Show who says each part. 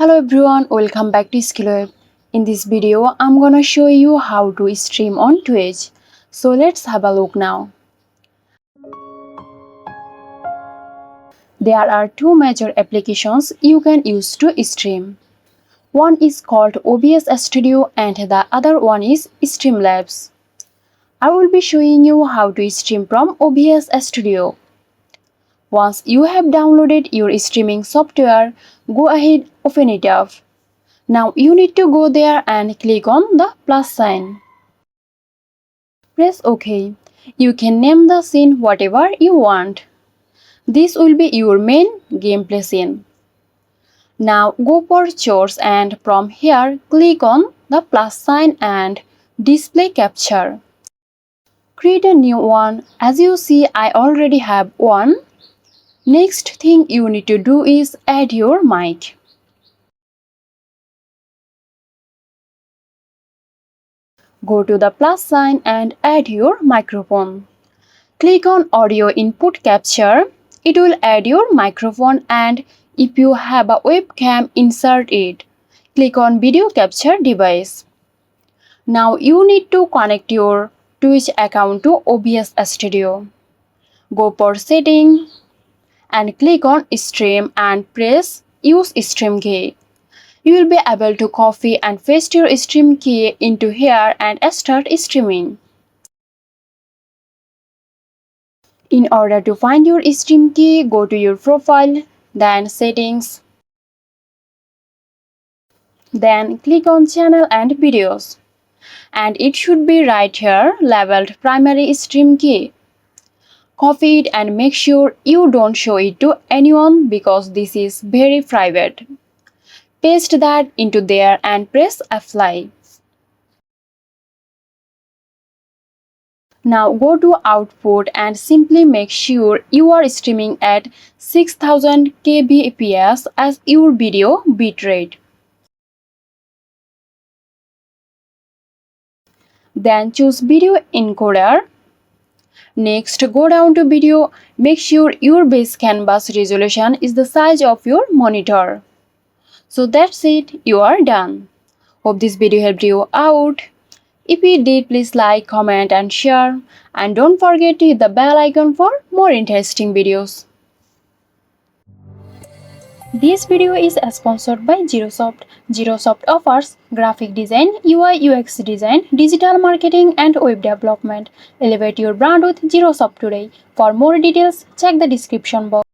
Speaker 1: Hello everyone, welcome back to Skillweb. In this video, I'm gonna show you how to stream on Twitch. So let's have a look now. There are two major applications you can use to stream. One is called OBS Studio and the other one is Streamlabs. I will be showing you how to stream from OBS Studio. Once you have downloaded your streaming software, go ahead, open it up. Now you need to go there and click on the plus sign. Press OK. You can name the scene whatever you want. This will be your main gameplay scene. Now go for chores and from here click on the plus sign and display capture. Create a new one. As you see, I already have one. Next thing you need to do is add your mic. Go to the plus sign and add your microphone. Click on audio input capture. It will add your microphone, and if you have a webcam, insert it. Click on video capture device. Now you need to connect your Twitch account to OBS Studio. Go for setting and click on stream and press use stream key. You will be able to copy and paste your stream key into here and start streaming. In order to find your stream key, go to your profile, then settings, then click on channel and videos. And it should be right here labeled primary stream key. Copy it and make sure you don't show it to anyone because this is very private. Paste that into there and press apply. Now go to output and simply make sure you are streaming at 6000 kbps as your video bitrate. Then choose video encoder. Next go down to video. Make sure your base canvas resolution is the size of your monitor. So that's it, you are done. Hope this video helped you out. If it did, please like, comment and share. And don't forget to hit the bell icon for more interesting videos. This video is sponsored by Zerosoft. Zerosoft offers graphic design, UI UX design, digital marketing and web development. Elevate your brand with Zerosoft today. For more details, check the description box.